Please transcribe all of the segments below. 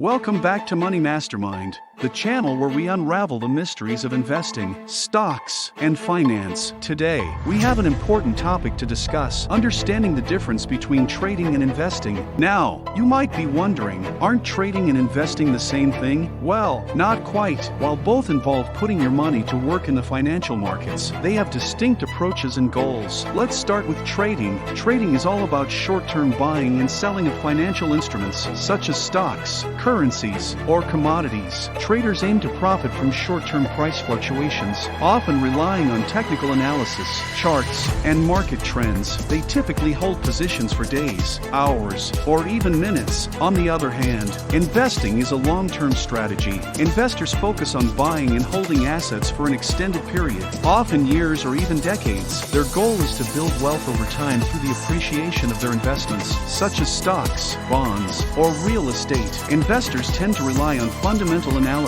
Welcome back to Money Mastermind, the channel where we unravel the mysteries of investing, stocks, and finance. Today, we have an important topic to discuss: understanding the difference between trading and investing. Now, you might be wondering, aren't trading and investing the same thing? Well, not quite. While both involve putting your money to work in the financial markets, they have distinct approaches and goals. Let's start with trading. Trading is all about short-term buying and selling of financial instruments, such as stocks, currencies, or commodities. Traders aim to profit from short-term price fluctuations, often relying on technical analysis, charts, and market trends. They typically hold positions for days, hours, or even minutes. On the other hand, investing is a long-term strategy. Investors focus on buying and holding assets for an extended period, often years or even decades. Their goal is to build wealth over time through the appreciation of their investments, such as stocks, bonds, or real estate. Investors tend to rely on fundamental analysis,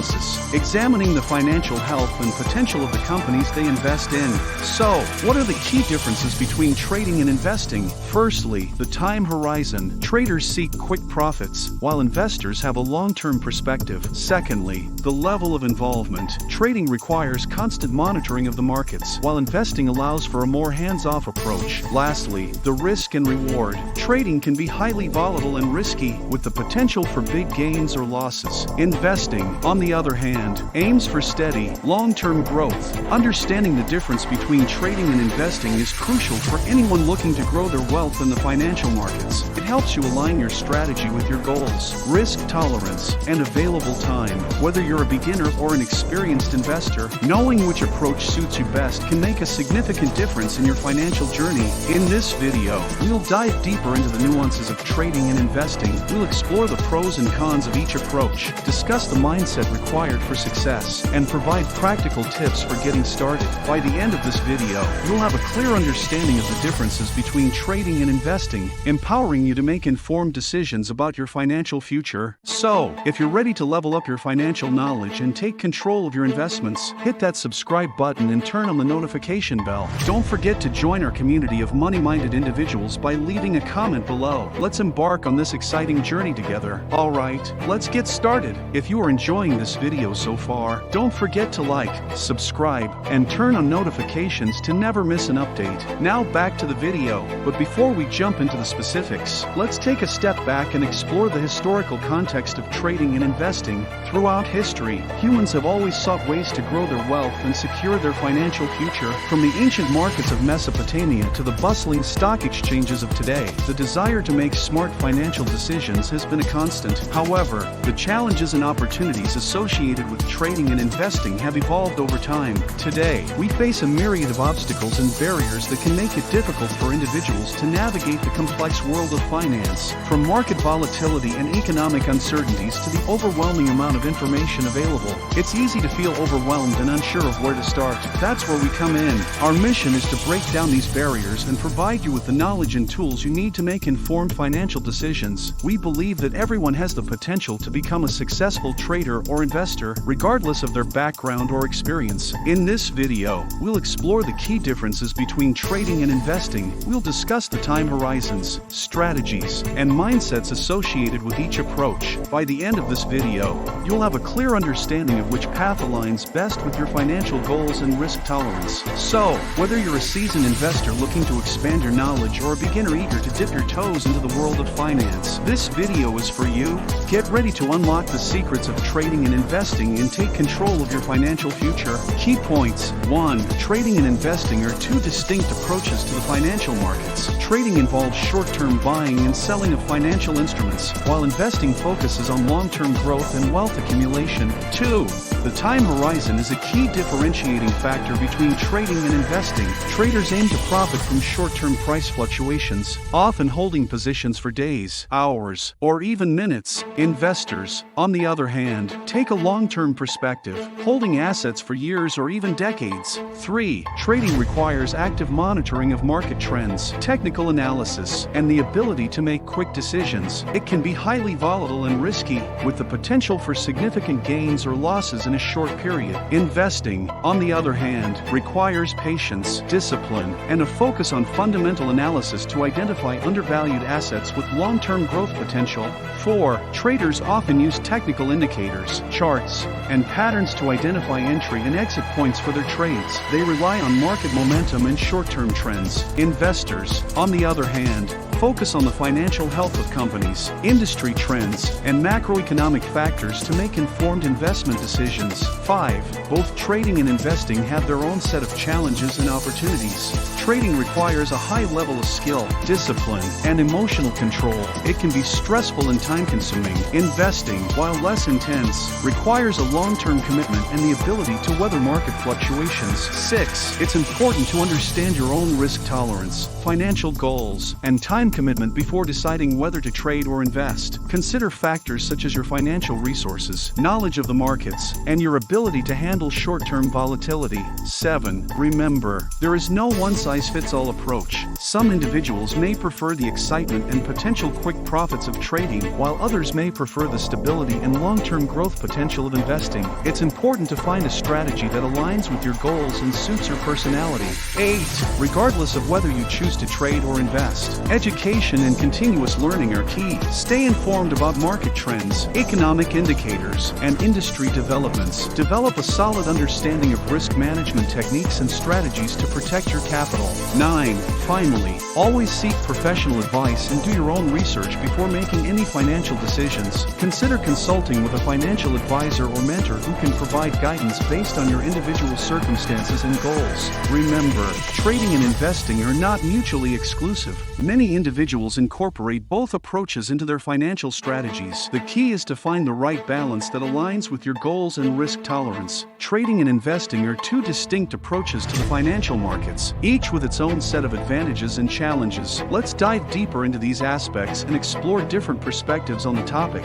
examining the financial health and potential of the companies they invest in. So, what are the key differences between trading and investing? Firstly, the time horizon. Traders seek quick profits, while investors have a long-term perspective. Secondly, the level of involvement. Trading requires constant monitoring of the markets, while investing allows for a more hands-off approach. Lastly, the risk and reward. Trading can be highly volatile and risky, with the potential for big gains or losses. Investing, on the other hand, aims for steady, long-term growth. Understanding the difference between trading and investing is crucial for anyone looking to grow their wealth in the financial markets. It helps you align your strategy with your goals, risk tolerance, and available time. Whether you're a beginner or an experienced investor, knowing which approach suits you best can make a significant difference in your financial journey. In this video, we'll dive deeper into the nuances of trading and investing. We'll explore the pros and cons of each approach, discuss the mindset required for success, and provide practical tips for getting started. By the end of this video, you'll have a clear understanding of the differences between trading and investing, empowering you to make informed decisions about your financial future. So, if you're ready to level up your financial knowledge and take control of your investments, hit that subscribe button and turn on the notification bell. Don't forget to join our community of money-minded individuals by leaving a comment below. Let's embark on this exciting journey together. Alright, let's get started. If you are enjoying this video so far, don't forget to like, subscribe, and turn on notifications to never miss an update. Now back to the video, but before we jump into the specifics, let's take a step back and explore the historical context of trading and investing. Throughout history, humans have always sought ways to grow their wealth and secure their financial future. From the ancient markets of Mesopotamia to the bustling stock exchanges of today, the desire to make smart financial decisions has been a constant. However, the challenges and opportunities associated with trading and investing have evolved over time. Today, we face a myriad of obstacles and barriers that can make it difficult for individuals to navigate the complex world of finance. From market volatility and economic uncertainties to the overwhelming amount of information available, it's easy to feel overwhelmed and unsure of where to start. That's where we come in. Our mission is to break down these barriers and provide you with the knowledge and tools you need to make informed financial decisions. We believe that everyone has the potential to become a successful trader or investor, regardless of their background or experience. In this video, we'll explore the key differences between trading and investing. We'll discuss the time horizons, strategies, and mindsets associated with each approach. By the end of this video, you'll have a clear understanding of which path aligns best with your financial goals and risk tolerance. So, whether you're a seasoned investor looking to expand your knowledge or a beginner eager to dip your toes into the world of finance, this video is for you. Get ready to unlock the secrets of trading and investing and take control of your financial future. Key points. 1. Trading and investing are two distinct approaches to the financial markets. Trading involves short-term buying and selling of financial instruments, while investing focuses on long-term growth and wealth accumulation. 2. The time horizon is a key differentiating factor between trading and investing. Traders aim to profit from short-term price fluctuations, often holding positions for days, hours, or even minutes. Investors, on the other hand, Take a long-term perspective, holding assets for years or even decades. 3. Trading requires active monitoring of market trends, technical analysis, and the ability to make quick decisions. It can be highly volatile and risky, with the potential for significant gains or losses in a short period. Investing, on the other hand, requires patience, discipline, and a focus on fundamental analysis to identify undervalued assets with long-term growth potential. 4. Traders often use technical indicators, charts, and patterns to identify entry and exit points for their trades. They rely on market momentum and short-term trends. Investors, on the other hand, focus on the financial health of companies, industry trends, and macroeconomic factors to make informed investment decisions. 5. Both trading and investing have their own set of challenges and opportunities. Trading requires a high level of skill, discipline, and emotional control. It can be stressful and time-consuming. Investing, while less intense, requires a long-term commitment and the ability to weather market fluctuations. 6. It's important to understand your own risk tolerance, financial goals, and time commitment before deciding whether to trade or invest. Consider factors such as your financial resources, knowledge of the markets, and your ability to handle short-term volatility. 7. Remember, there is no one-size-fits-all approach. Some individuals may prefer the excitement and potential quick profits of trading, while others may prefer the stability and long-term growth potential of investing. It's important to find a strategy that aligns with your goals and suits your personality. 8. Regardless of whether you choose to trade or invest, education and continuous learning are key. Stay informed about market trends, economic indicators, and industry developments. Develop a solid understanding of risk management techniques and strategies to protect your capital. 9. Finally, always seek professional advice and do your own research before making any financial decisions. Consider consulting with a financial advisor or mentor who can provide guidance based on your individual circumstances and goals. Remember, trading and investing are not mutually exclusive. Many individuals incorporate both approaches into their financial strategies. The key is to find the right balance that aligns with your goals and risk tolerance. Trading and investing are two distinct approaches to the financial markets, each with its own set of advantages and challenges. Let's dive deeper into these aspects and explore different perspectives on the topic.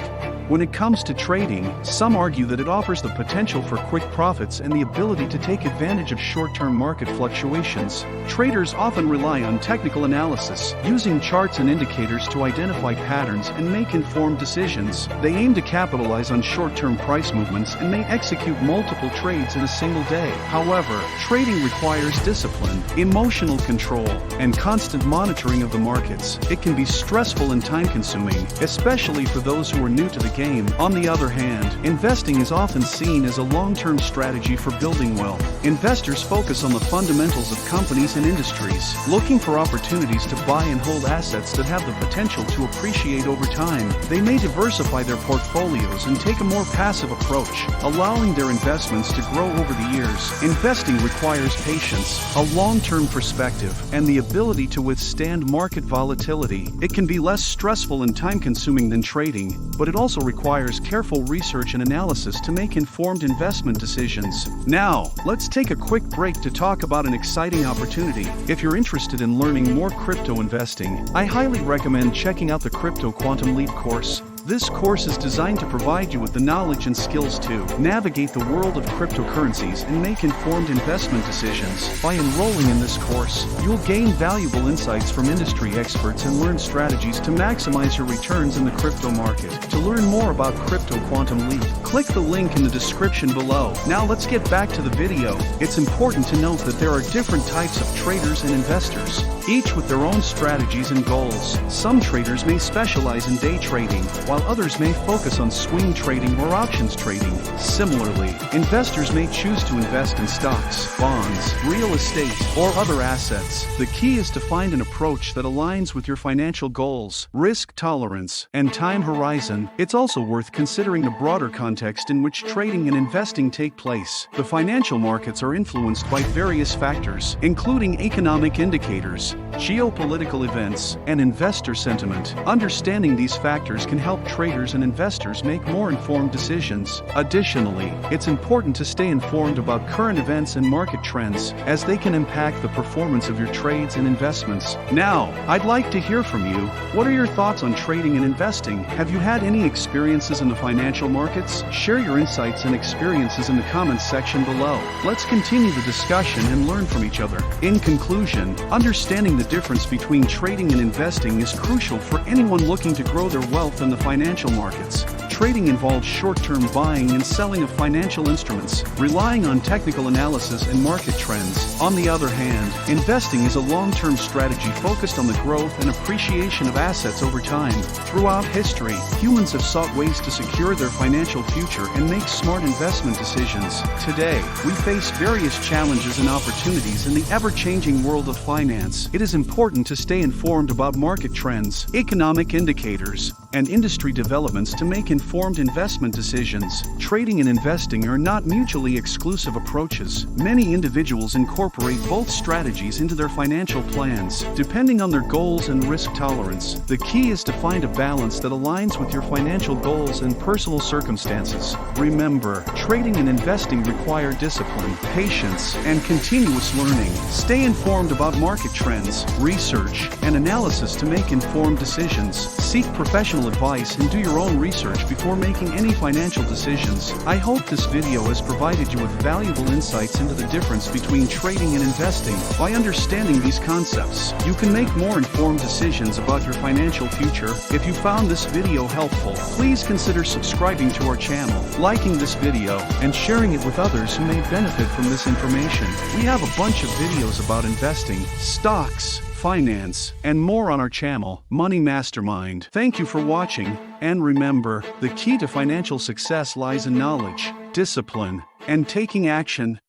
When it comes to trading, some argue that it offers the potential for quick profits and the ability to take advantage of short-term market fluctuations. Traders often rely on technical analysis, using charts and indicators to identify patterns and make informed decisions. They aim to capitalize on short-term price movements and may execute multiple trades in a single day. However, trading requires discipline, emotional control, and constant monitoring of the markets. It can be stressful and time-consuming, especially for those who are new to the game. On the other hand, investing is often seen as a long-term strategy for building wealth. Investors focus on the fundamentals of companies and industries, looking for opportunities to buy and hold assets that have the potential to appreciate over time. They may diversify their portfolios and take a more passive approach, allowing their investments to grow over the years. Investing requires patience, a long-term perspective, and the ability to withstand market volatility. It can be less stressful and time-consuming than trading, but it also requires careful research and analysis to make informed investment decisions. Now, let's take a quick break to talk about an exciting opportunity. If you're interested in learning more crypto investing, I highly recommend checking out the Crypto Quantum Leap course. This course is designed to provide you with the knowledge and skills to navigate the world of cryptocurrencies and make informed investment decisions. By enrolling in this course, you'll gain valuable insights from industry experts and learn strategies to maximize your returns in the crypto market. To learn more about Crypto Quantum Leap, click the link in the description below. Now let's get back to the video. It's important to note that there are different types of traders and investors, each with their own strategies and goals. Some traders may specialize in day trading, while others may focus on swing trading or options trading. Similarly, investors may choose to invest in stocks, bonds, real estate, or other assets. The key is to find an approach that aligns with your financial goals, risk tolerance, and time horizon. It's also worth considering the broader context in which trading and investing take place. The financial markets are influenced by various factors, including economic indicators, geopolitical events, and investor sentiment. Understanding these factors can help traders and investors make more informed decisions. Additionally, it's important to stay informed about current events and market trends, as they can impact the performance of your trades and investments. Now, I'd like to hear from you. What are your thoughts on trading and investing? Have you had any experiences in the financial markets? Share your insights and experiences in the comments section below. Let's continue the discussion and learn from each other. In conclusion, understanding the difference between trading and investing is crucial for anyone looking to grow their wealth in the financial markets. Trading involves short-term buying and selling of financial instruments, relying on technical analysis and market trends. On the other hand, investing is a long-term strategy focused on the growth and appreciation of assets over time. Throughout history, humans have sought ways to secure their financial future and make smart investment decisions. Today, we face various challenges and opportunities in the ever-changing world of finance. It is important to stay informed about market trends, economic indicators, and industry developments to make informed investment decisions. Trading and investing are not mutually exclusive approaches. Many individuals incorporate both strategies into their financial plans, depending on their goals and risk tolerance. The key is to find a balance that aligns with your financial goals and personal circumstances. Remember, trading and investing require discipline, patience, and continuous learning. Stay informed about market trends, research, and analysis to make informed decisions. Seek professional advice and do your own research before making any financial decisions. I hope this video has provided you with valuable insights into the difference between trading and investing. By understanding these concepts, you can make more informed decisions about your financial future. If you found this video helpful, please consider subscribing to our channel, liking this video, and sharing it with others who may benefit from this information. We have a bunch of videos about investing, stocks, finance, and more on our channel, Money Mastermind. Thank you for watching, and remember, the key to financial success lies in knowledge, discipline, and taking action.